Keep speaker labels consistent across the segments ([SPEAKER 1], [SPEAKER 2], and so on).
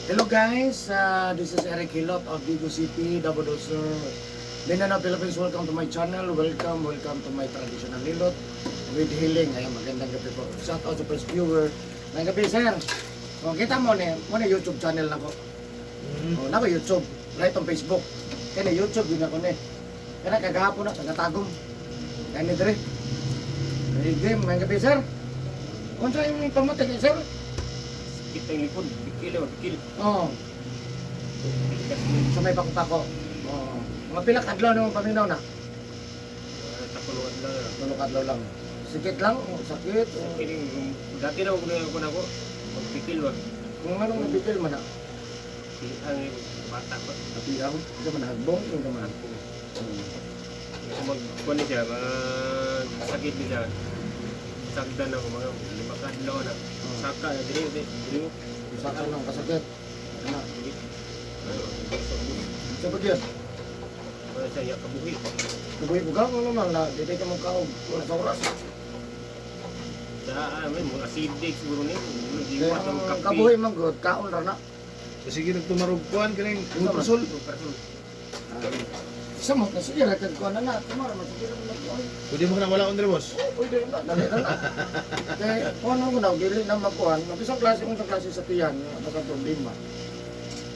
[SPEAKER 1] Hello guys, this is Eric Hilot of Vigo City, Davao del Sur, Mindanao, Philippines. Welcome to my channel. Welcome to my traditional Hilot with healing. Ayun, magandang gabi po. Shout out sa first viewer. Magandang gabi, sir. O, kita mo na YouTube channel na ko. O, na ko YouTube, right on Facebook. Kaya na YouTube, yun ako na. Kaya kagahapon na, tagatagom. Kaya ni Dre. Game, magandang gabi, sir. Kung saan yung pamatik, sir?
[SPEAKER 2] Kita yung likod, bikil.
[SPEAKER 1] Oo. Sa may pakutako. Oo. Mga pilak adlaw naman paminaw na.
[SPEAKER 2] Tapuluan lang na.
[SPEAKER 1] Tulok adlaw lang. Sikit lang, sakit.
[SPEAKER 2] Dati na ako na ako, magbikil wag.
[SPEAKER 1] Kung anong nabikil man na.
[SPEAKER 2] Ang bata pa.
[SPEAKER 1] Tapi ang ito man hagbong, yung naman.
[SPEAKER 2] Kasi magkuhan siya, sakit niya. Sagdan ako mga 5 kadlaw na. Saka, dili mo.
[SPEAKER 1] Saka lang kasakit. Ano? Sa bagyan.
[SPEAKER 2] Wala siya kabuhi.
[SPEAKER 1] Nabuhi mo ka, ano naman na, dito ka mong kaog. Wala sa oras.
[SPEAKER 2] May mga acidic siguro niya. Giwas ang kape.
[SPEAKER 1] Kabuhi man good, kaon ra na.
[SPEAKER 3] Sige nagtumarugkuhan ka rin, utusol.
[SPEAKER 1] Samot na sige, rekad ko na na. Tumara, masige na magkuhan.
[SPEAKER 3] Pwede mo ka na wala on boss.
[SPEAKER 1] Pwede na, dali na na. Kaya kung ano ko na, dili na makuhan. Mag-isang klase sa tiyan, ang baka problema.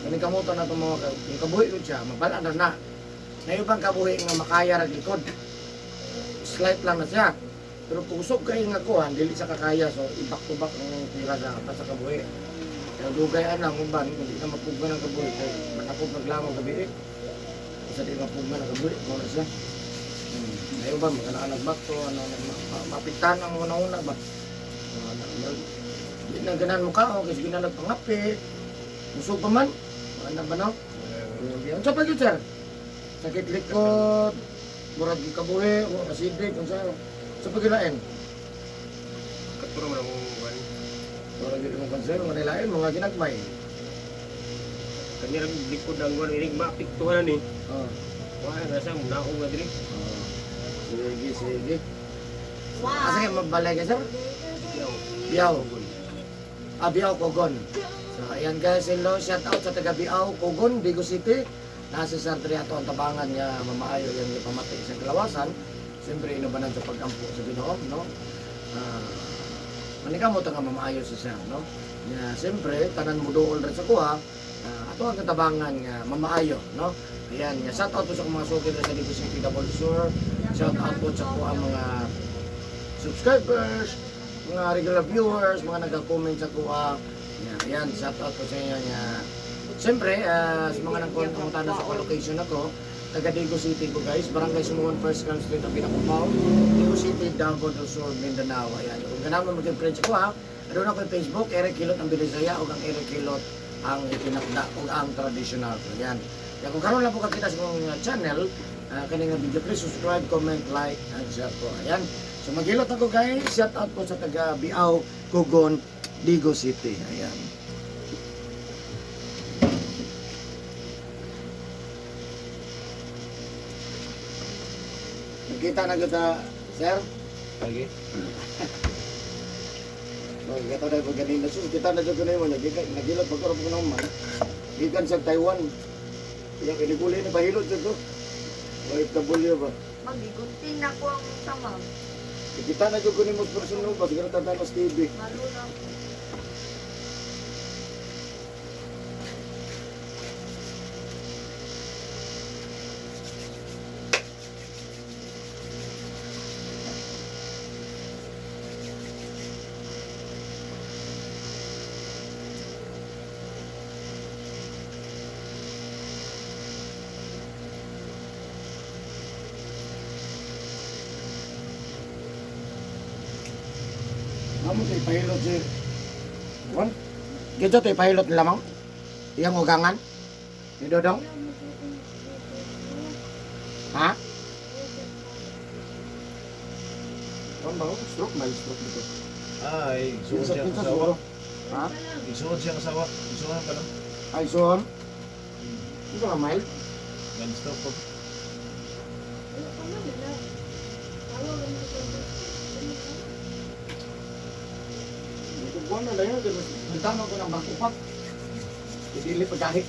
[SPEAKER 1] Kanikamutan na itong mga yung kabuhi ko siya, mabala na. Na ibang kabuhi nga makaya rag likod. Slight lang na siya. Pero pusok kayo nga kuhan, dili sa kakaya. So, ibak-tubak ang tira sa atas sa kabuhi. Kaya dugayan lang, uban, hindi na mapugma ng kabuhi. Kaya matapog naglamang gabi Isa di mapugma ng kabuhi, muna siya. Ayaw ba, mga bak to, mapitan ang una-una ba? Hindi na ganan mo ka, kasi ginalag pangapi. Busog pa man, ano ba no? Ang sa pag sir? Sakit likod, murag kabuhi, acidic, ang sa pagkilain.
[SPEAKER 2] Katuro mo na mong kuhan.
[SPEAKER 1] Murag yun yung kanser, mga nilain, mga ginagmay.
[SPEAKER 2] Kanya lang likod ang kuhan, inig mapiktuhan ni.
[SPEAKER 1] Oh.
[SPEAKER 2] Wala, nasa naong na diri.
[SPEAKER 1] Sige. Asa kayo mabalay ka sir? Biyaw. Biyaw, Kogon. So, ayan guys, hello, shout out sa taga Biaw, Kogon, Vigo City. Nasa San Triato ang tabangan niya, mamaayo yung pamatay sa kalawasan. Siyempre, inubanan sa pag-ampo sa Ginoo, no? Manika mo ito nga mamaayo siya, no? Siyempre, tanan mo doon rin sa kuha, ato ang katabangan nga mamaayo, no? Ayan, shout out po sa mga sugid sa Vigo City, Davao del Sur. Shout out po sa kuha mga subscribers, mga regular viewers, mga nag-comment sa kuha. Yan, shout out po sa inyo niya. Siyempre, sa mga nagpunta na sa location ako, taga Vigo City ko guys, Barangay Sumuan First Grand Street ang Pinakupaw, Vigo City, Davao del Sur, Mindanao. Ayan, kung ganaman mag-friends ko ha, doon ako yung Facebook, Eric Hilot ang Bilisaya, o ang Eric Hilot ang itinakda, o ang traditional. Ayan. Kaya kung karoon lang po kakita sa mga channel, kaning video, please subscribe, comment, like, and share po. Ayan. So maghilot ako guys, shout out po sa taga Biaw, Kogon, Vigo City. Ayan. Nakita na kita, sir?
[SPEAKER 3] Lagi.
[SPEAKER 1] Kita na po ganina. So, kita na dyan ganina mo. Nagilot pagkaroon po naman. Gikan sa Taiwan. Yung iniguli na bahilot dyan to. OFW ba?
[SPEAKER 4] Magigunting na ko ang sama.
[SPEAKER 1] Kita na dyan ganina mo sa personal ba? Siguro tatanos TV.
[SPEAKER 4] Malo lang.
[SPEAKER 1] Amo tayo pahilot si... Juan? Gito tayo pahilot nila mo? Iyang ugangan? Ni Dodong? Ha? Juan ba? Stroke? May stroke dito.
[SPEAKER 3] Ay, isuon
[SPEAKER 1] Pinsa
[SPEAKER 3] siyang
[SPEAKER 1] pinsa
[SPEAKER 3] asawa.
[SPEAKER 1] siguro. Ha?
[SPEAKER 3] Isuon siyang asawa. Isuon ka lang.
[SPEAKER 1] Ay, son? Ito nga, mild?
[SPEAKER 3] Non-stop po.
[SPEAKER 1] Ito buwan na lang yun. Nagtama ko ng bangkupak. Idili pagkahit.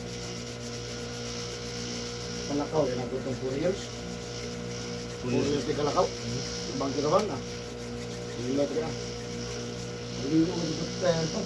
[SPEAKER 1] Kalakaw, yan ako itong 4 years. 4 years di kalakaw. Ibang kirawan na. Hindi na ito. Hindi ko ito.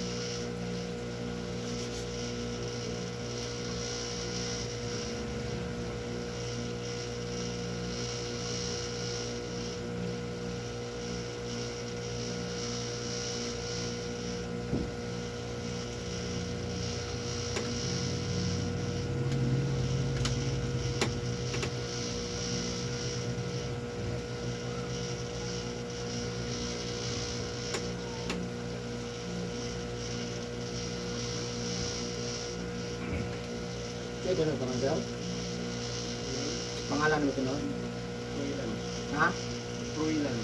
[SPEAKER 1] Ito na pangalan daw? Pangalan mo ito noon?
[SPEAKER 2] Ruilan.
[SPEAKER 1] Ha?
[SPEAKER 2] Ruilan.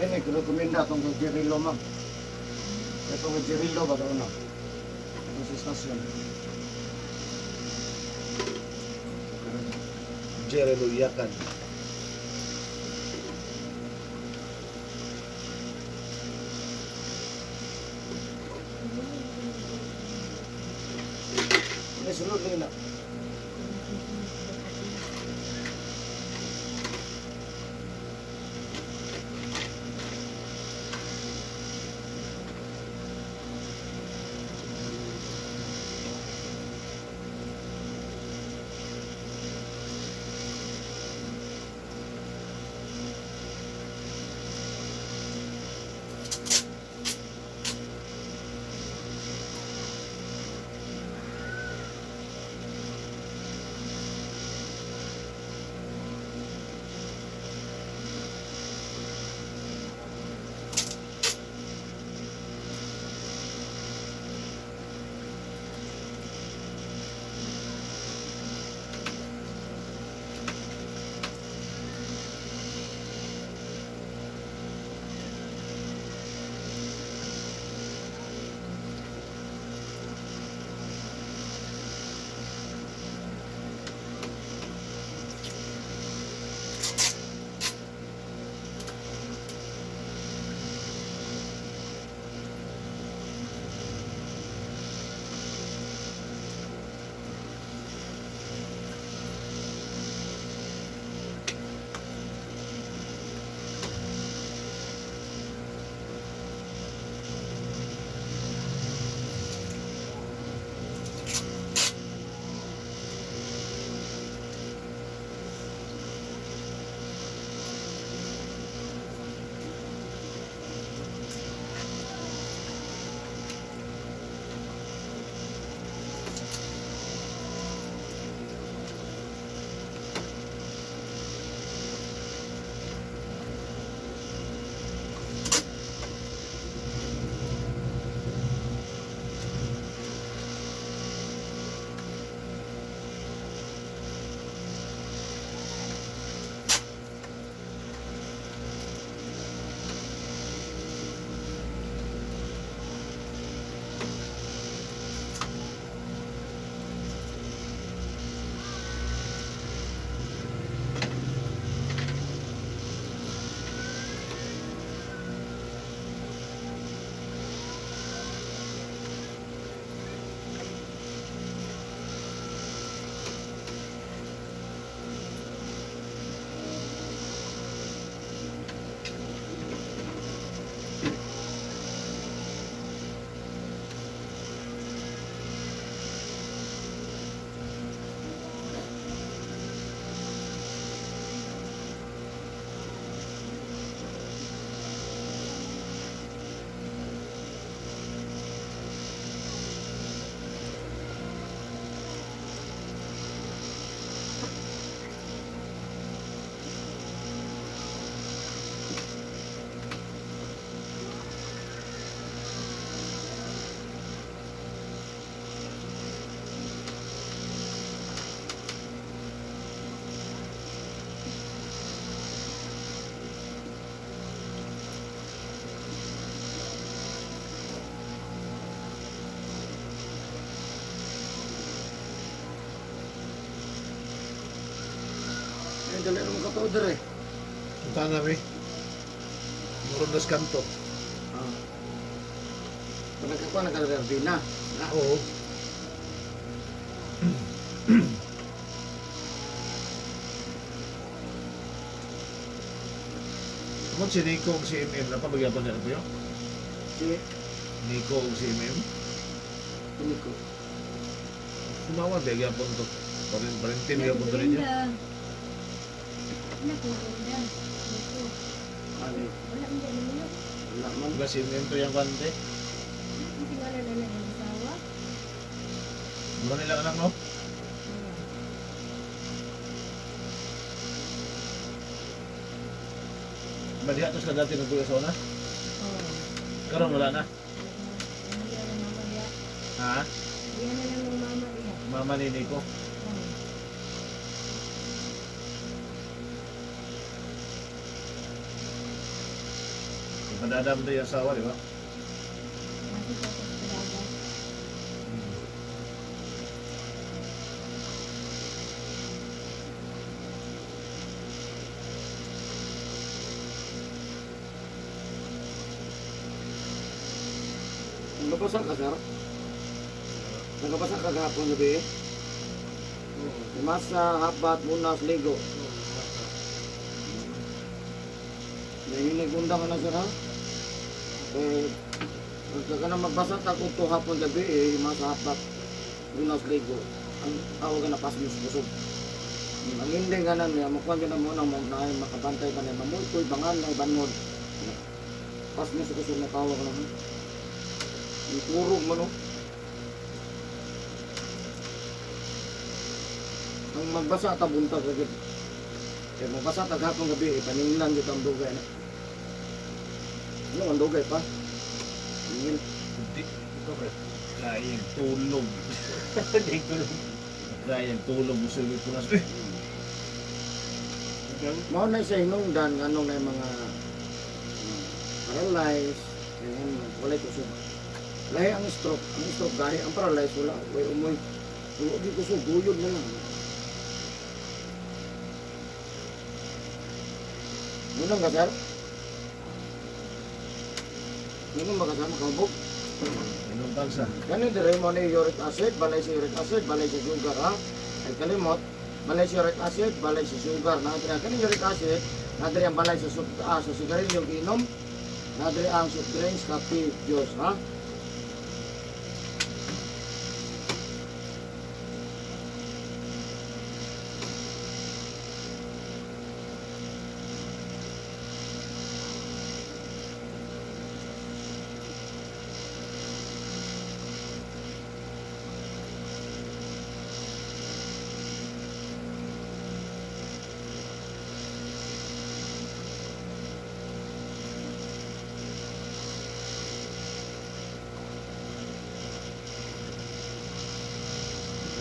[SPEAKER 1] Ini rekomenda itong kay Cirillo, ma'am. Ito kay Cirillo ba ito na? Ito sa stasyon.
[SPEAKER 3] Jerry Luyakan.
[SPEAKER 1] Ini sunod nila. Dali naman ka to, dire.
[SPEAKER 3] Punta namin. Murondas kanto.
[SPEAKER 1] Ah. Parang ka pa, nag-already na.
[SPEAKER 3] Oo. Kung si Nico ang si MM, napabagyapan niya na po yun?
[SPEAKER 1] Si
[SPEAKER 3] Nico ang si MM.
[SPEAKER 1] Nico.
[SPEAKER 3] Sumawag, di gyapon to. Parintin gyapon to ninyo.
[SPEAKER 1] Ano?
[SPEAKER 5] Wala ang dyan naman yun.
[SPEAKER 1] Wala man.
[SPEAKER 3] Diba si MM to yung kante?
[SPEAKER 5] Ang tingala na lang ang asawa.
[SPEAKER 3] Diba nila anak no? Badiha to sa dati nagpuyo sa una?
[SPEAKER 5] Oo.
[SPEAKER 3] Karon wala na.
[SPEAKER 5] Hindi na mama diya.
[SPEAKER 3] Ha?
[SPEAKER 5] Hindi na lang ng mama diya.
[SPEAKER 3] Mama ni Nico.
[SPEAKER 5] Oo.
[SPEAKER 3] Madadam na yung asawa, di ba?
[SPEAKER 5] Kasi tapos talaga.
[SPEAKER 1] Nagabasa ka, sir? Nagabasa ka kahapon gabi? Masa, habat, munas, ligo. Nahinig undang ka na, sir, ha? Eh, pagka ka na magbasa, takot to hapon gabi, masa, habat, munas, ligo. Ang tawag na pasmos busog. Ang hindi nga na niya, makuha ka na muna, makabantay ka na, mamutoy, bangal, na ibanod. Pasmos busog na tawag na. Ang turog mo, no? Ang magbasa ta buntag agad. Kaya magbasa ta gapon gabi, paninglan gyud ang dugay na. Ano ang dugay pa? Tingin.
[SPEAKER 3] Hindi. Kaya tulog. Hindi tulog. Kaya tulog mo sa punas.
[SPEAKER 1] Mao na sa hinungdan nganong na mga paralyzed, ganyan walay kusog. Lahi ang stroke, gahi ang paralyzed wala, way umoy. Wala di kusog, guyod na lang. Munang ka, sir? Munang ba ka, sir? Makahubog?
[SPEAKER 3] Inong tagsa.
[SPEAKER 1] Kani dire mo ni uric acid, balay sa uric acid, balay sa sugar, ha? Ay kalimot, balay sa uric acid, balay sa sugar. Kani uric acid, nadiri ang balay sa sa sigarilyo inom, nadiri ang soft drinks, kape, juice, ha?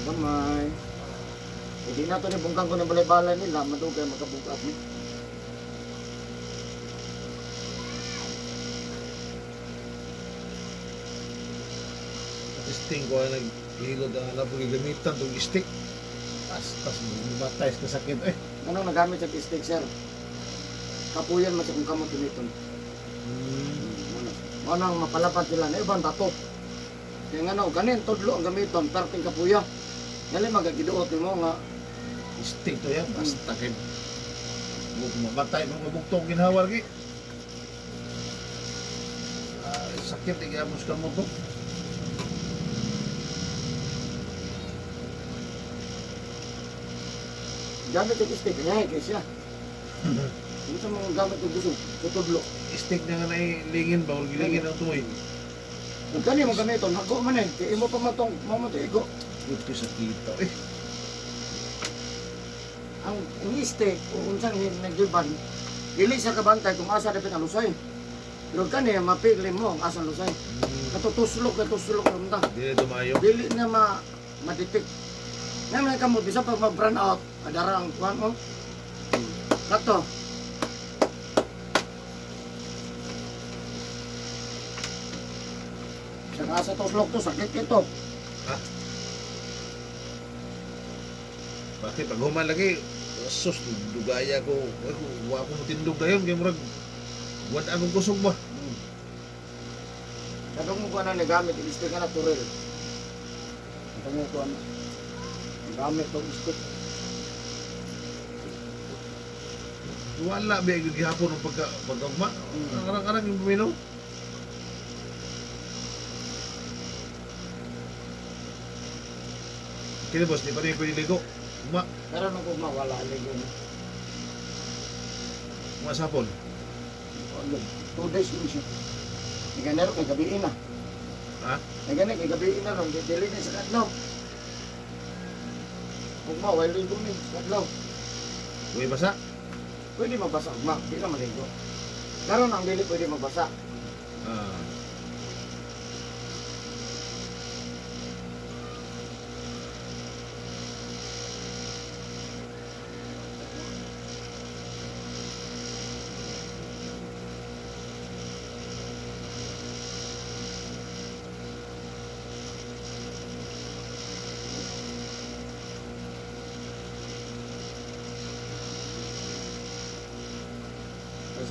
[SPEAKER 1] Gamay. Hindi na ito ni bungkang ko ng balay-balay nila, madugay magkabungkap ni.
[SPEAKER 3] Testing ko ay naghilod ang alam ko gamitan itong stick. Tas matay sa sakit.
[SPEAKER 1] Anong nagamit sa stick, sir? Kapuyan man sa kung kamot tumiton. Manang mapalapad sila na ibang bato. Kaya nga na, ganin, todlo ang gamiton, perting kapuya. Yan lang magagiduot ni mo nga.
[SPEAKER 3] Stick to yan. Basta kayo. Mamatay mga mabuktong ginhawar ki. Sakit, igamos ka mo to.
[SPEAKER 1] Gamit yung stick, kanya kaya siya. Hindi sa mga gamit yung gusto, tutudlo.
[SPEAKER 3] Stick na nga na ilingin ba? Huwag ilingin ang tumoy.
[SPEAKER 1] Kung kani mo gamiton, hago man eh. Kaya imo pa matong, mamatigo.
[SPEAKER 3] Ito sa kita.
[SPEAKER 1] Ang stick, kung saan nagdiban, dili sa kabantay kung asa dapat ang lusay. Pero kani, mapigli mo ang asang lusay. Katutuslok lang ta.
[SPEAKER 3] Hindi tumayo.
[SPEAKER 1] Dili na ma-detect. Ngayon ka mo, bisa pag mag-burn out, adara ang kuhan mo. Lato. Sa asa tuslok to, sakit ito.
[SPEAKER 3] Bakit pag human lagi, sus, dugaya ko. Huwag akong tindog na yun. Kaya murag, huwag akong kusog ba?
[SPEAKER 1] Kadong mo ko na nagamit, ilistik ka na turil. Kadong mo ko na. Nagamit itong istik.
[SPEAKER 3] Wala ba yung gihapon ng pagkagma? Karang-karang yung puminom. Kini boss, di pa rin pwede ligo.
[SPEAKER 1] Pero nung ko mawala, ligo na.
[SPEAKER 3] Masapon.
[SPEAKER 1] 2 days yun siya. Iganero kay gabiin na.
[SPEAKER 3] Ha?
[SPEAKER 1] Iganero kay gabiin na ron. Dili na sa kadlaw. Kung mawala, ligo na sa kadlaw.
[SPEAKER 3] Uy, basa?
[SPEAKER 1] Pwede magbasa, di na maligo. Karon ang dili pwede magbasa.
[SPEAKER 3] Ah.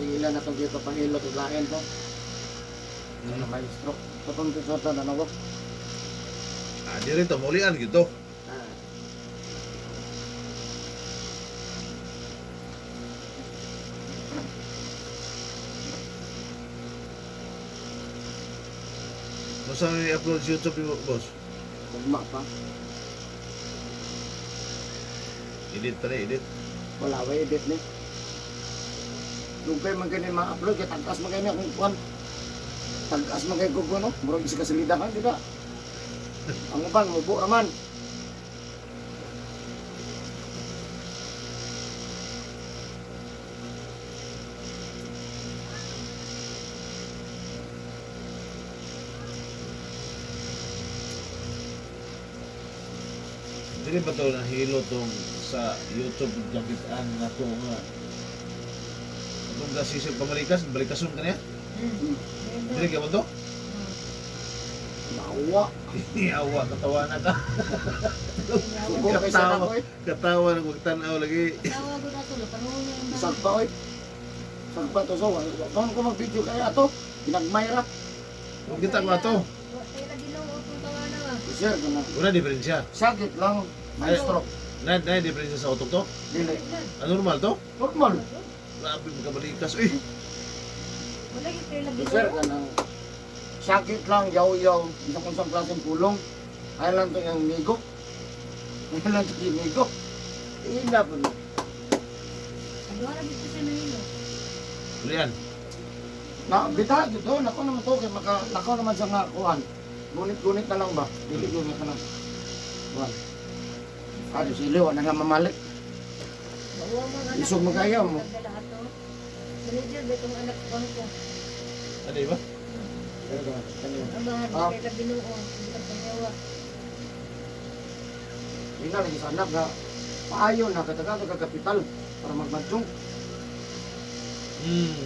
[SPEAKER 1] ilan na itong dito pangilot at lain to. Ano maestro? Patong tisorta na nawag.
[SPEAKER 3] Di rin mulian gitu.
[SPEAKER 1] Ah.
[SPEAKER 3] Masa may upload sa YouTube yung boss?
[SPEAKER 1] Tugma pa.
[SPEAKER 3] Edit pa rin, edit.
[SPEAKER 1] Wala wa edit ni. Dugay man kani ma-upload kay tagkas man kani akong kuan. Tagkas man kay kugo no, murag isa ka salidahan di ba? Ang uban mubo raman.
[SPEAKER 3] Dili ba ito nahilo tong sa YouTube gabitan na ito nga. Itong gasisip pamalikas, balikasun ka niya? Dili ka ba ito?
[SPEAKER 1] Mawa.
[SPEAKER 3] Awa, katawa na ka.
[SPEAKER 1] Sugo kay sana ko eh.
[SPEAKER 3] Katawa na magtanaw lagi.
[SPEAKER 5] Tawa ko na tulo, panahon na yung
[SPEAKER 1] Isag pa oy. Isag pa to so. Kung ko mag-video kaya ato, ginagmay ra.
[SPEAKER 3] Kung kita ko ito,
[SPEAKER 5] Kaya lagi lang ako tawa na nga.
[SPEAKER 1] Sir, kana.
[SPEAKER 3] wala diferensya.
[SPEAKER 1] Sakit lang, maestro.
[SPEAKER 3] Na diferensya sa utok to?
[SPEAKER 1] Dili.
[SPEAKER 3] Normal to?
[SPEAKER 1] Normal.
[SPEAKER 3] Grabe magkabalikas. Uy!
[SPEAKER 5] Wala yung kaya lagi
[SPEAKER 1] Sir,
[SPEAKER 5] lang.
[SPEAKER 1] kana. Sakit lang, yaw-yaw. Isa kung sa klaseng pulong. Ayaw lang ito yung migo. Ayaw lang ito yung migo. Ina po na.
[SPEAKER 5] Ano na gusto siya na hilo?
[SPEAKER 3] Ulian.
[SPEAKER 1] Na, bita, dito. Nako naman to. Kaya nako naman sa nga kuhan. Gunit-gunit na lang ba? Dili gunit na lang. Kuhan. Ano, siliw. Ano nga mamalik?
[SPEAKER 5] Bawa mo nga.
[SPEAKER 1] Isog mo kayo mo.
[SPEAKER 5] Nagdala ato. Manager, betong anak ko ko.
[SPEAKER 3] Ano ba?
[SPEAKER 5] Amahan,
[SPEAKER 1] Ah.
[SPEAKER 5] kaya labi noon. Hindi ka panyawa.
[SPEAKER 1] Hindi na lagi sa anak na paayo na katagata ka kapital para magmadjong.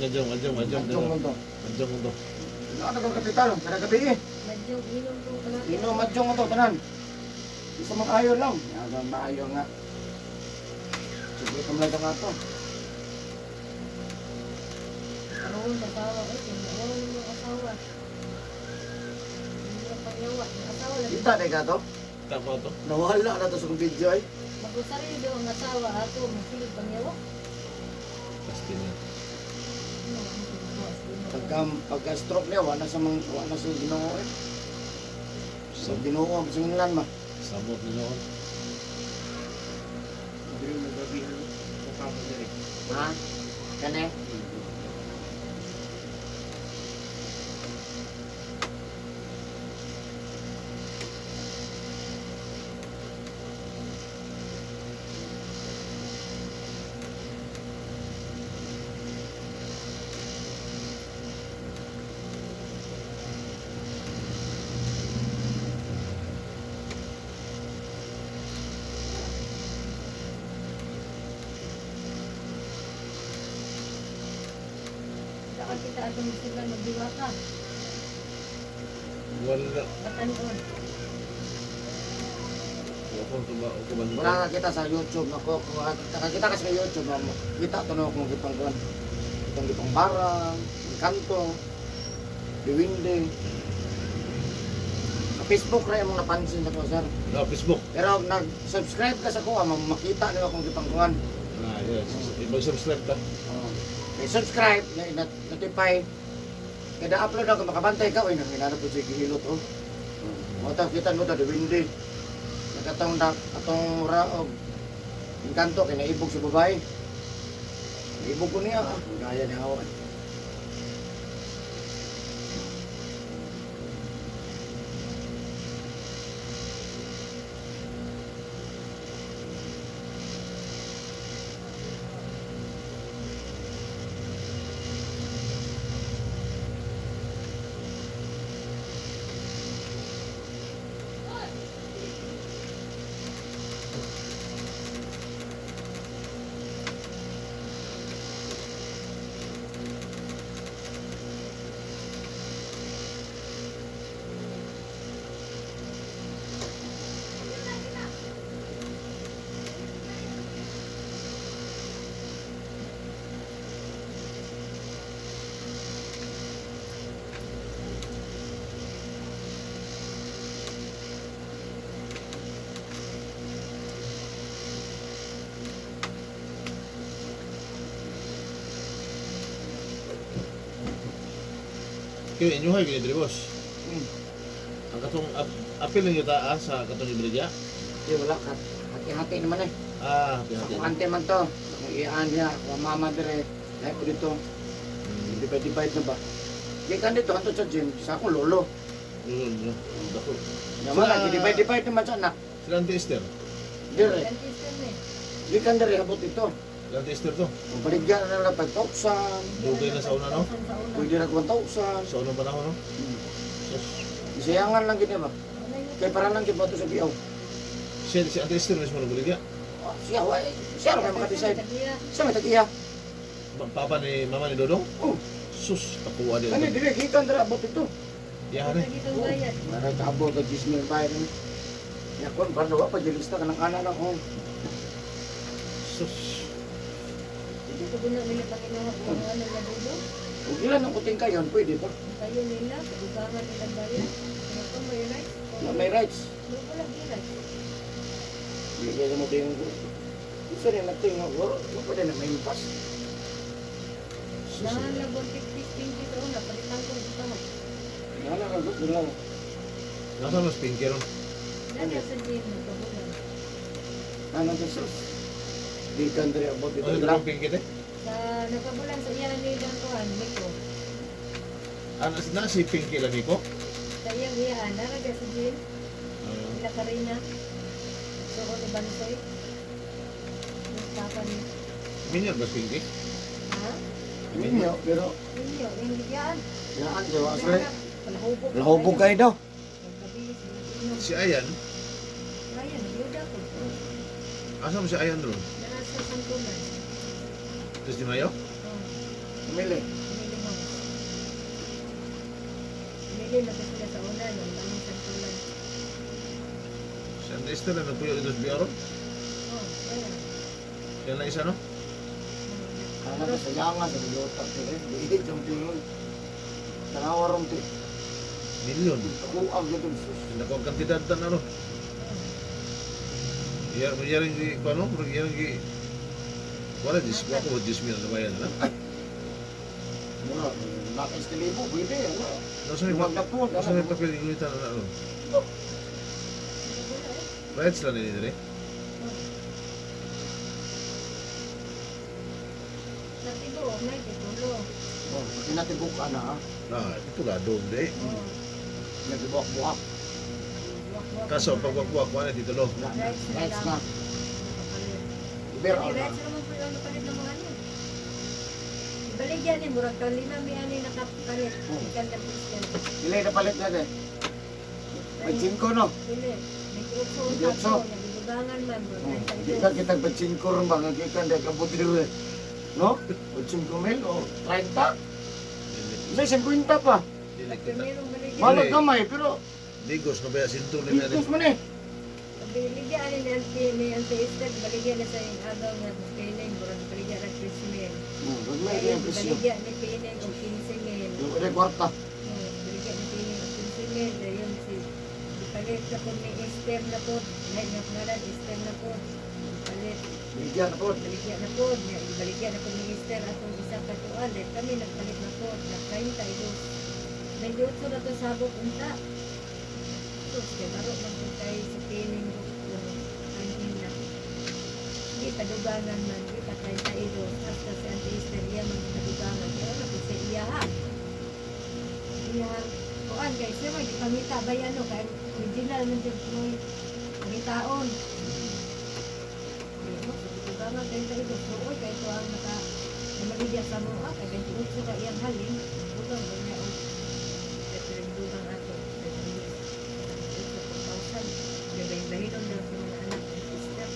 [SPEAKER 3] Ngajong.
[SPEAKER 1] Madjong mo to.
[SPEAKER 3] Ngajong mo to.
[SPEAKER 1] Katagata ka kapital. Kada gabi eh.
[SPEAKER 5] Medyo inom ko pala.
[SPEAKER 1] Ino madjong mo to. Tanan. Isa mag-ayo lang. Yaga maayo nga. Sige, kamlay ka nga to.
[SPEAKER 5] Karoon, asawa. Ay, tinawag mo yung asawa. Hindi ka panyawa. Yung asawa lagi.
[SPEAKER 1] Kita na ka to.
[SPEAKER 3] Tapa to.
[SPEAKER 1] Nawala na to sa video eh.
[SPEAKER 5] Mag-usari daw ang asawa. Ato, masilip panyawa.
[SPEAKER 3] Pasti na.
[SPEAKER 1] Pagka-stroke niya, wala sa ginoo eh. Sa ginoo ang singilan ma.
[SPEAKER 3] Samot na noon.
[SPEAKER 2] Dili mo gabi ano. Mukha mo diri.
[SPEAKER 1] Ha? Kane?
[SPEAKER 5] Saka kita atong sila magdiwa ka.
[SPEAKER 3] Wala.
[SPEAKER 5] Matanon.
[SPEAKER 3] Ako ba
[SPEAKER 1] Wala ka kita sa YouTube nako. Kung nakakita ka sa YouTube mo. Kita to no kung gipang kuan. Itong gipang barang, kanto, diwinde. Sa Facebook ra imong napansin sa ko sir.
[SPEAKER 3] No, Facebook.
[SPEAKER 1] Pero nag-subscribe ka sa ko, makita niyo akong gipang kuan.
[SPEAKER 3] Ah, yes. Mag-subscribe ka.
[SPEAKER 1] I-subscribe, notify. Kaya na-upload ako, makabantay ka. Uy, nanginanap ko sa gihilot, oh. Mata, kita mo ito, diwindi. Nagkatong raog. Yung kanto, kinaibog sa babae. Ibog ko niya, ah. Gaya niya ako.
[SPEAKER 3] Kaya inyo hay gini boss.
[SPEAKER 1] Hmm.
[SPEAKER 3] Ang katong apil ninyo taas sa katong ibrigya.
[SPEAKER 1] Di wala ka. Hati-hati naman eh.
[SPEAKER 3] Ah, hati-hati.
[SPEAKER 1] Sa ante man to. Iyaan niya. Mama dire. Lahat ko dito. Divide na ba? Di ka dito. Anto sa gym. Sa akong lolo.
[SPEAKER 3] Dako.
[SPEAKER 1] Yung mga divide naman sa anak.
[SPEAKER 3] Sila ang tester.
[SPEAKER 1] Dire.
[SPEAKER 5] Dentist na eh.
[SPEAKER 1] Di ka dire abot ito.
[SPEAKER 3] Sila ang tester to.
[SPEAKER 1] Kung baligyan na lang 5,000.
[SPEAKER 3] Dugay na sa una no.
[SPEAKER 5] Sa una.
[SPEAKER 1] Pwede na 1,000.
[SPEAKER 3] Sa unang panahon no. Sus.
[SPEAKER 1] Isayangan lang gini ba? Kaya para lang kita to sa biyaw.
[SPEAKER 3] Si ang tester mismo na buligya.
[SPEAKER 1] Siya, wala. Siya rin makadecide.
[SPEAKER 5] Tagiya.
[SPEAKER 1] Siya may tag-iya.
[SPEAKER 3] Papa ni mama ni Dodong.
[SPEAKER 1] Oh,
[SPEAKER 3] Sus, takuha din.
[SPEAKER 1] kani dire kita na abot ito.
[SPEAKER 3] Yahan eh.
[SPEAKER 5] Tagitang bayad.
[SPEAKER 1] Maray ka abot at 10,000 bayad ni. Ya kon para wa pa jilista kanang ana lang oh.
[SPEAKER 3] Sus.
[SPEAKER 5] Hindi ko guna nila Panginoon kung ano na dulo.
[SPEAKER 1] Kung ilan ang kuting kayon, pwede pa.
[SPEAKER 5] Kayo nila, kadugangan nila bayad. Ano pa may rights?
[SPEAKER 1] Na may rights.
[SPEAKER 5] Ano pa lang yung rights?
[SPEAKER 1] Bigyan mo din ko. Isa rin natin nga, wala pwede na may impas.
[SPEAKER 5] Nahan lang 150 sa una, palitan ko ang tawag.
[SPEAKER 1] Wala ka gusto lang.
[SPEAKER 3] Nasa mas pinky ron.
[SPEAKER 5] Dahil sa gym, kabulan.
[SPEAKER 1] Ano sa sus? Di ka dire abot ito.
[SPEAKER 3] Ano
[SPEAKER 1] Ilang?
[SPEAKER 3] ito pinky te?
[SPEAKER 5] Sa nakabulan sa iyan ni Dantuan, Miko.
[SPEAKER 3] Ano na si pinky lang ko?
[SPEAKER 5] Sa iyang iyaan, naraga sa gym, ila Karina. So, ko ni Bansoy. Yung papa ni,
[SPEAKER 3] Minyan ba pinky?
[SPEAKER 5] ha?
[SPEAKER 1] Minyo, pero
[SPEAKER 5] Ninyo, yung bigyan.
[SPEAKER 1] yaan siya wasre.
[SPEAKER 5] Palahubog.
[SPEAKER 1] Lahubog kayo daw.
[SPEAKER 5] Pagkabilis, inom.
[SPEAKER 3] Si Ayan,
[SPEAKER 5] Ryan, biyuda ko.
[SPEAKER 3] asa mo si Ayan ron?
[SPEAKER 5] Nasa Santunan.
[SPEAKER 3] Tapos di Mayo?
[SPEAKER 1] Umili.
[SPEAKER 5] Pinili mo. Pinili na kasi sila sa una, yung daming Santunan.
[SPEAKER 3] Si ang tester na nagpuyo dito sa Biaro?
[SPEAKER 5] Oh, ayan.
[SPEAKER 3] Yan lang isa no?
[SPEAKER 1] Ano sa yanga sa biyotak dire. Di jom tingol. Tanawarom ti.
[SPEAKER 3] Milyon.
[SPEAKER 1] Kuag gito sus.
[SPEAKER 3] Hindi ko ang kantidad na ron. Yaring di, ano? Yaring di, wala, wala ko 10 mil na bayan na.
[SPEAKER 1] Mura, nakastilibo, pwede. Ano?
[SPEAKER 3] Nasa may
[SPEAKER 1] Magdapon.
[SPEAKER 3] nasa may papel yung ulitan na ron. Bayad sila nila dire.
[SPEAKER 5] Natibo, may titulo.
[SPEAKER 1] Oh, kinatibuk ka na ha.
[SPEAKER 3] Ito ka, doon de.
[SPEAKER 5] Oh,
[SPEAKER 1] Nagbuwak-buwak.
[SPEAKER 5] wak-wak.
[SPEAKER 3] Kaso, pagwakwak, wala dito lo.
[SPEAKER 1] Rights na. Pero
[SPEAKER 5] Pero
[SPEAKER 1] ano?
[SPEAKER 5] rights naman po yung napalit ng mga ano. Ibaligyan ni Murag Kalina, may ano yung nakapalit. Ikan na Christian.
[SPEAKER 1] Ilay na palit na din. May 5 no?
[SPEAKER 5] Pili. May kurso,
[SPEAKER 1] May kurso.
[SPEAKER 5] tapo, nabibugangan man.
[SPEAKER 1] Di ka kita ba 5 rin ba? Ngagikan dahil kabutir eh. No? 5 mil o 30? May 50 pa.
[SPEAKER 3] Dili kita.
[SPEAKER 5] Primerong baligyan.
[SPEAKER 1] Malag kamay pero
[SPEAKER 3] Digos na ba sinto ni na
[SPEAKER 1] Diyos man eh.
[SPEAKER 5] Baligyan ni Ante-Esther, baligyan na sa yung agaw nga Pining, Murag baligyan na Christmas.
[SPEAKER 1] May yung presyo.
[SPEAKER 5] Baligyan ni Pining o 15,000.
[SPEAKER 1] Yung ulit kwarta.
[SPEAKER 5] Baligyan ni Pining o 15,000. Ayun si palit na po ni Esther na po. Lahat nga pangalan, Esther na po. Palit.
[SPEAKER 1] Bigyan na po.
[SPEAKER 5] Baligyan na po. Baligyan na po ni Esther atong isang katuan. Dahil kami nagpalit na po. Nagkain tayo. May diotso na to sabot unta. Tapos, kaya baro man po tayo sa Pining o kanin na. Hindi padugangan man. Hindi patay tayo. Hasta si Ante Esther, iya man padugangan. Pero na po sa iya ha. Iya kuan guys, siya may pangita ba yan o? Kaya original man dyan mo pangitaon. Padugangan tayo tayo. So, oy, kaya ito ang namaligya sa mga. Kaya 28 ka iyang halin. Butang ba niya o? Kaya pinagdugang ato. 8,000. Gabay-bahinon daw sa mga anak ng sister.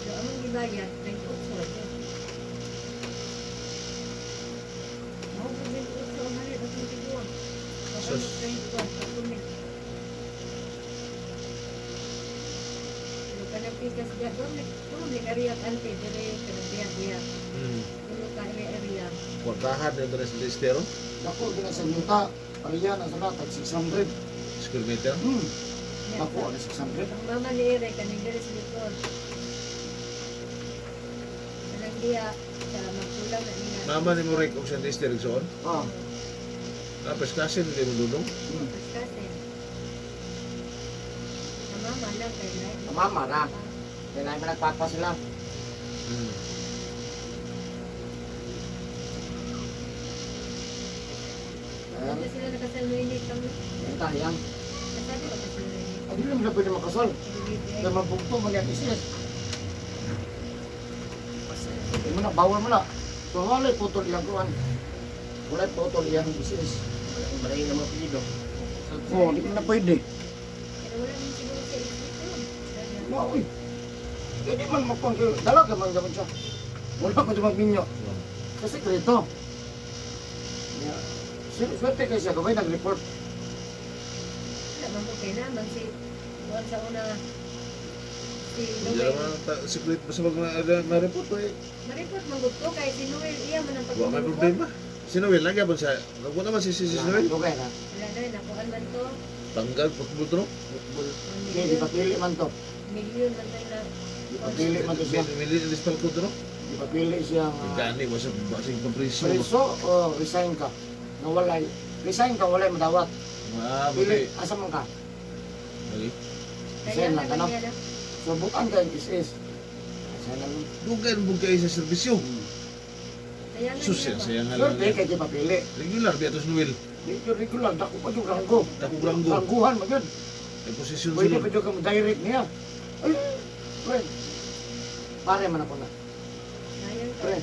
[SPEAKER 5] So, among gibayad, 28 ito. Mau ko 28 ang halin at yung tiguan.
[SPEAKER 3] Sus.
[SPEAKER 5] 21, pagkumit. Pero kanang pikas dyan, puno ni Ariak Ante, dire kanang biya-biya. Puno ka area.
[SPEAKER 3] Kwartahan na ba na sa testero?
[SPEAKER 1] Naku, sa yuta. Pariyan ang salat at 600.
[SPEAKER 3] Square meter?
[SPEAKER 1] Naku, ano 600?
[SPEAKER 5] Ang mama ni Ere, kaning dire sa likod. Kanang diya, sa magtuloy lang na nila.
[SPEAKER 3] Mama ni mo rin kung siya tester soon.
[SPEAKER 1] Oh.
[SPEAKER 3] Tapos kasi hindi mo dudong.
[SPEAKER 5] Kasi, sa mama lang kay Nay.
[SPEAKER 1] Sa mama na. Kaya namin nagpapa sila.
[SPEAKER 3] Hmm.
[SPEAKER 1] Ayan.
[SPEAKER 5] Kasi sila nakasalwinig kami.
[SPEAKER 1] Yan tayang.
[SPEAKER 5] Nasabi ko kasalwinig.
[SPEAKER 1] Hindi naman na pwede makasal.
[SPEAKER 5] Ibibigay.
[SPEAKER 1] Kaya mabugto, maniyak isis. Hindi mo na, bawal mo na. So wala'y putol iyang kuhan. Wala'y putol iyang isis.
[SPEAKER 2] Maraming naman pido.
[SPEAKER 1] Oo, hindi mo na pwede.
[SPEAKER 5] Pero wala naman siguro sa isip yun. Dahil-
[SPEAKER 1] Wow, uy. Hindi man magpang kayo. Dalaga man gaman siya. Wala ko dumang minyo. Kasi krito. Yeah. Swerte kayo siya, gawin nag-report.
[SPEAKER 5] Wala man po kaya naman si buwan sa una si
[SPEAKER 3] Hindi
[SPEAKER 5] Noel.
[SPEAKER 3] naman secret pa sa mga ma-report ko eh.
[SPEAKER 5] Maripot manggod ko kay si Noel iya man ang
[SPEAKER 3] Wala may
[SPEAKER 5] pagmumukot.
[SPEAKER 3] problema. Si Noel, lagi ba siya? Nagpunta naman si Noel.
[SPEAKER 1] Okay na.
[SPEAKER 5] Wala na nakuan man to.
[SPEAKER 3] Tanggal, putbutro.
[SPEAKER 1] Okay, di papili man to.
[SPEAKER 5] Milyon man tayo na.
[SPEAKER 1] Di papili man to siya.
[SPEAKER 3] Mili ng dispal ko dro.
[SPEAKER 1] Di papili siyang
[SPEAKER 3] Gani, wasa basing papriso.
[SPEAKER 1] preso o resign ka. Nawalay. Resign ka, walay madawat.
[SPEAKER 3] Ah,
[SPEAKER 1] Pili,
[SPEAKER 3] buti.
[SPEAKER 1] asa man ka?
[SPEAKER 3] Okay.
[SPEAKER 5] Kaya
[SPEAKER 1] Same
[SPEAKER 5] na
[SPEAKER 1] lang, ano?
[SPEAKER 5] niya na.
[SPEAKER 1] So bukan ka yung is. Asa lang.
[SPEAKER 3] Dugan mo kayo sa serbisyo.
[SPEAKER 5] Kaya nga
[SPEAKER 3] Sus,
[SPEAKER 5] niya ba?
[SPEAKER 3] sayang
[SPEAKER 1] Swerte
[SPEAKER 3] halang.
[SPEAKER 1] kay di papili.
[SPEAKER 3] Regular, biatos Noel.
[SPEAKER 1] Di ko regular, dako pa yung ranggo.
[SPEAKER 3] Ako branggo.
[SPEAKER 1] Rangguhan, magyod.
[SPEAKER 3] May posisyon
[SPEAKER 1] Pwede
[SPEAKER 3] sunod.
[SPEAKER 1] pa yung kamo direct niya. Ay, pre. Pare man ako na.
[SPEAKER 5] Sayang ka.
[SPEAKER 1] Pre.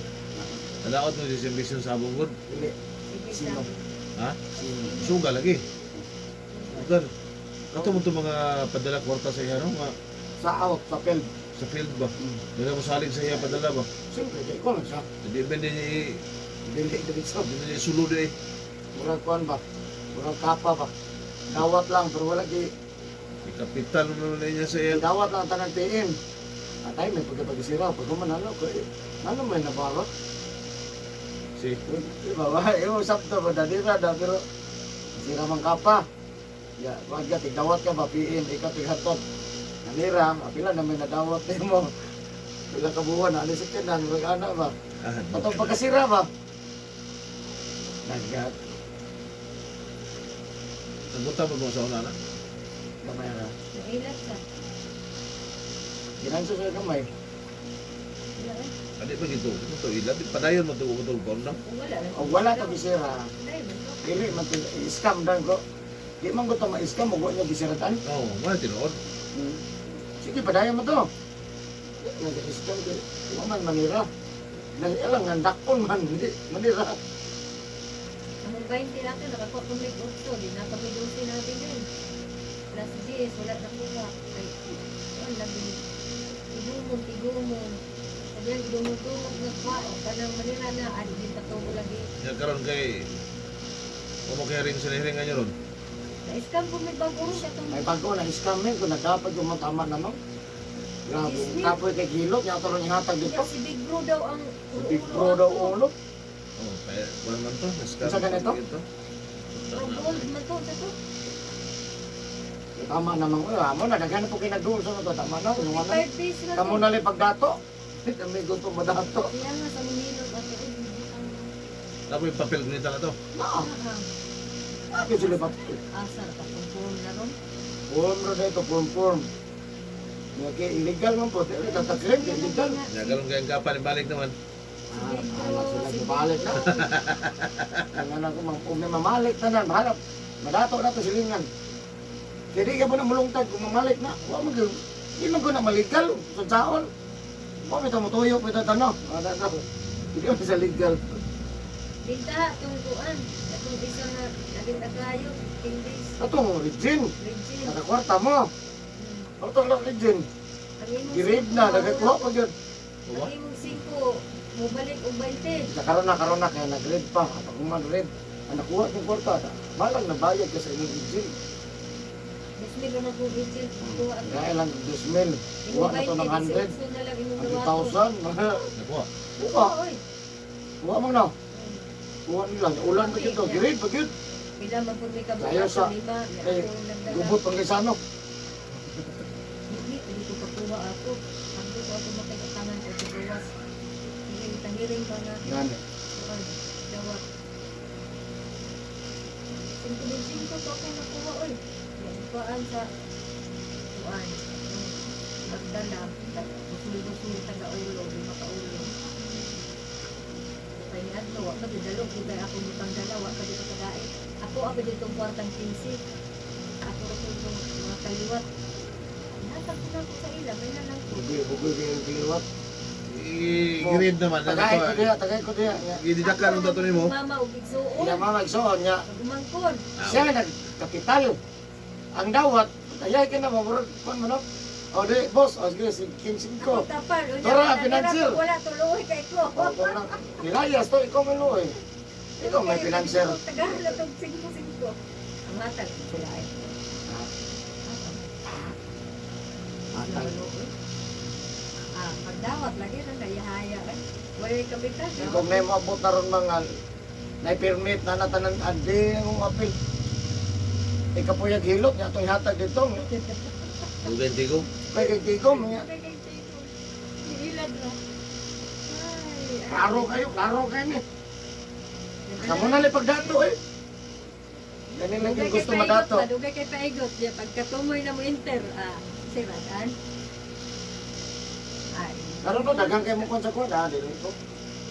[SPEAKER 3] Nadaot mo si serbisyo sa abong
[SPEAKER 1] Dili.
[SPEAKER 5] Sige
[SPEAKER 1] Sino?
[SPEAKER 5] sabi.
[SPEAKER 3] Ha?
[SPEAKER 1] Sino?
[SPEAKER 3] Suga lagi. Sugar. Ito mo itong mga padala kwarta sa iya, no? Mga
[SPEAKER 1] Sa out, sa field.
[SPEAKER 3] sa field ba? Dala mo saling sa iya padala ba?
[SPEAKER 1] Siyempre, di ko lang siya.
[SPEAKER 3] Hindi ba din
[SPEAKER 1] Dili, diretso.
[SPEAKER 3] niya sulod eh.
[SPEAKER 1] Murag kuhan ba? Murag kapa ba? Dawat lang, pero wala di.
[SPEAKER 3] Kapital mo na niya sa iya.
[SPEAKER 1] Dawat lang tanang PN. Atay, may pagkapagisira. Pag kumanalo ko, ano may nabaro?
[SPEAKER 3] Si
[SPEAKER 1] Di ba ba? Yung sabto ba, dadira da, pero sira mang kapa. Ya, wag ka, tigdawat ka ba, PN, ikaw tighatot. Nanira, apila na may nadawat din mo. Pila kabuhan, alisik ka na, mag-ana ba? Atong pagkasira ba? Naggat,
[SPEAKER 3] Nagunta mo mo sa una na.
[SPEAKER 1] kamay na.
[SPEAKER 5] Nailat ka.
[SPEAKER 1] Ginanso sa kamay.
[SPEAKER 5] Wala eh.
[SPEAKER 3] Adi ba gito? Ito ilad. Padayon mo ito kung kondang.
[SPEAKER 5] Kung wala lang.
[SPEAKER 1] O wala to gisira.
[SPEAKER 5] Dahil man to.
[SPEAKER 1] Dili man to i-scam dan ko. Di man ko to ma-scam, mo niya gisiratan.
[SPEAKER 3] Oo, mga tinuod.
[SPEAKER 1] Sige, padayon mo to. Nag-scam ko. Di man manira. Nag-ilang ngandakon man, hindi manira.
[SPEAKER 5] Ang 20 natin, nakakuha kung may gusto. Di nakapidusin natin yun. Plus 10, wala na kuha. Ay, yun, lagi. Tigumon. Sabi yan, dumudumog na kuha. Panang manira na, adi din patubo lagi.
[SPEAKER 3] Nagkaroon kay kaya rin sa hiringan niyo ron.
[SPEAKER 5] Na-scam kung may bagong siya itong
[SPEAKER 1] May bago na scam men kung nagdapat yung mga tama naman. Grabe, kapoy kay Gilot, yung atulong yung hatag dito.
[SPEAKER 5] si Big Bro daw ang
[SPEAKER 1] Big Pro daw ulo.
[SPEAKER 3] Oh, kaya wala man to. Nascar.
[SPEAKER 1] Sa ganito?
[SPEAKER 5] Gold man to, sa to.
[SPEAKER 1] Tama naman ko. Amo na, naghanap po kinagdoon sa ito. Tama na, yung ano.
[SPEAKER 5] 55 days na to.
[SPEAKER 1] Kamu na lang pagdato. Kami gusto mo dato.
[SPEAKER 5] Kaya nga sa Manilot at ito.
[SPEAKER 3] Tapos yung papel gunita na to.
[SPEAKER 1] Naa, ako sila pa.
[SPEAKER 5] Asar ka kung puro na ron.
[SPEAKER 1] Form ro dito, form. Okay, illegal man po. Pero tatakrim, illegal.
[SPEAKER 3] Nagkaroon kayong kapan balik naman.
[SPEAKER 1] Anak sila gibalik na. Ang anak ko, may mamalik na na. Maharap, madato na to silingan. Kaya di ka po na mulungtad kung mamalik na. Huwag mo yun. Hindi man ko na maligal sa saon. Huwag mo ito mutuyo po ito tanong. Hindi mo sa legal.
[SPEAKER 5] Binta, itong kuan. Itong isa na naging naglayo. 10 days.
[SPEAKER 1] Itong Regine,
[SPEAKER 5] Regine.
[SPEAKER 1] nakakwarta mo. Itong lang Regine.
[SPEAKER 5] Ang imong
[SPEAKER 1] Girade na, nagkakuha pa yun.
[SPEAKER 5] Ang imong 5, mubalik og 20.
[SPEAKER 1] Karon na, kaya nag-grade pa. At kung mag-grade, ang nakuha ng kwarta, malang nabayad ka sa inyong Regine.
[SPEAKER 5] Bismil na po Regine. Kuha at
[SPEAKER 1] Kaya lang 2,000. Kuha na to ng 100.
[SPEAKER 5] na lang imong
[SPEAKER 1] Ang
[SPEAKER 5] gawato.
[SPEAKER 1] 2,000.
[SPEAKER 3] Nakuha.
[SPEAKER 1] Kuha.
[SPEAKER 5] Oy.
[SPEAKER 1] Kuha mo na. Kuha nila. Ulan pa dito. Grade pa yun.
[SPEAKER 5] Bila man po may kabukas
[SPEAKER 1] Ayaw sa-
[SPEAKER 5] sa 5.
[SPEAKER 1] Kay gubot pang kisano.
[SPEAKER 5] Hindi ko pakuha ako. Ang ko ako makikatangan ko sa gawas. Sige, tangiring pa nga.
[SPEAKER 1] Gani.
[SPEAKER 5] Kuan, dawat. 5,000 to ako nakuha, oy. Yan, kuan sa kuan. Magdala, gusul-gusul taga-ulo, di makaulo. Kaya ni Adlo, wak ka dalo, kung kaya ako mutang dala, wak ka dito kagain. Ako ditong kwartang 15. Ako rin itong mga kaliwat. Natag ko na ako sa ila, may nalang ko.
[SPEAKER 1] Bugoy yung kiliwat.
[SPEAKER 3] I-grade naman.
[SPEAKER 1] Tagay ko diya.
[SPEAKER 3] Gididakan ang tato nimo.
[SPEAKER 5] Mama, ug igsuon.
[SPEAKER 1] Iya mama igsoon niya.
[SPEAKER 5] Gumangkon.
[SPEAKER 1] Siya nagkapital. Ang dawat, kaya ka na mamurag kon mo no. O di boss, o sige 15 ko.
[SPEAKER 5] Ako tapal. Unya,
[SPEAKER 1] Tara,
[SPEAKER 5] wala,
[SPEAKER 1] financier.
[SPEAKER 5] wala, tuloy kay ko.
[SPEAKER 1] O kung nilayas to ikaw maluoy. Ikaw may financer.
[SPEAKER 5] Tagahan na itong 5-5. Ang hatag, sila ay.
[SPEAKER 1] Atay.
[SPEAKER 5] Pagdawat lagi na nayahaya eh. Walay kapitan.
[SPEAKER 1] Kung may maabot na ron mga na-permit na natanan adi ang apil. Ikapuyag hilot niya itong hatag dito.
[SPEAKER 3] Dugan tigo.
[SPEAKER 1] Kaya kigom niya.
[SPEAKER 5] Ilad na.
[SPEAKER 1] Klaro kayo niya. Kamu na li pagdato eh. Ganun lang yung gusto madato.
[SPEAKER 5] Dugay kay paigot. Pagkatumoy na mo enter. Siradan. Ay.
[SPEAKER 1] Karon no dagang kay mo kon sa kuwada dili ko.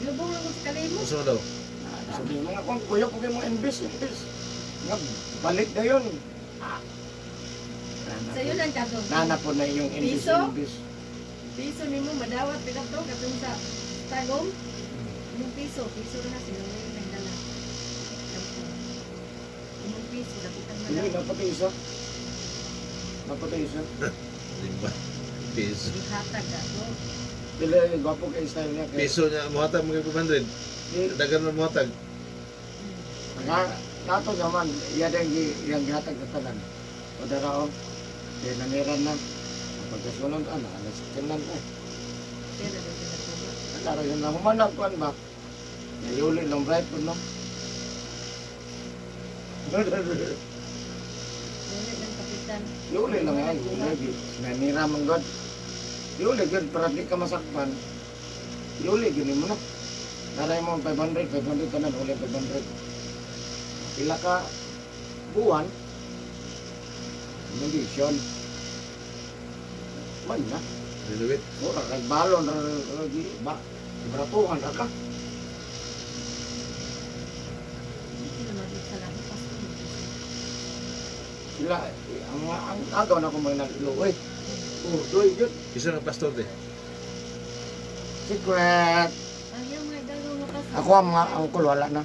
[SPEAKER 5] Lubong lang ko sa kalimot.
[SPEAKER 3] Gusto mo daw.
[SPEAKER 1] Sabi mga kon kuya ko kay mo invest. Nga balik na yun.
[SPEAKER 5] Sa'yo lang kato.
[SPEAKER 1] Nana po na yung
[SPEAKER 5] Piso?
[SPEAKER 1] invest.
[SPEAKER 5] Piso ni mo, madawat pinato. Katong sa tagong. Yung piso na sila yung nagdala. Yung piso, dapitan
[SPEAKER 1] Hindi
[SPEAKER 5] madawat.
[SPEAKER 1] napatay isa. Napatay isa.
[SPEAKER 3] Limba. Piso.
[SPEAKER 5] Hatag ako.
[SPEAKER 1] Dili gwapo kay style niya kay.
[SPEAKER 3] Piso niya muhatag mga 500. Dagan mo muhatag.
[SPEAKER 1] Nga nato naman iya din yang gihatag sa tanan. O dara o. Kaya naniran na. Pagkasunod alas kinan eh.
[SPEAKER 5] Pero daw sila ko.
[SPEAKER 1] Laro yun na humanap kuan ba? Yuli lang bright po no.
[SPEAKER 5] Ngunit ng kapitan.
[SPEAKER 1] Yuli lang yan. Yuli. Nanira man god. Yuli god para di ka masakpan. Yuli gini mo na. Naray mo 500 tanan uli 500. Pila ka buwan. Condition. Man na.
[SPEAKER 3] Diluwit.
[SPEAKER 1] Mura kay balon lagi ba. Ibratuhan ra ka.
[SPEAKER 5] Sila mabit sa langit.
[SPEAKER 1] Sila ang agaw na ko mga nagluoy. Oh, doy jud.
[SPEAKER 3] Isa ng pastor de.
[SPEAKER 1] Secret.
[SPEAKER 5] Ayaw nga daw nga kasi.
[SPEAKER 1] Ako ang mga angkol wala na.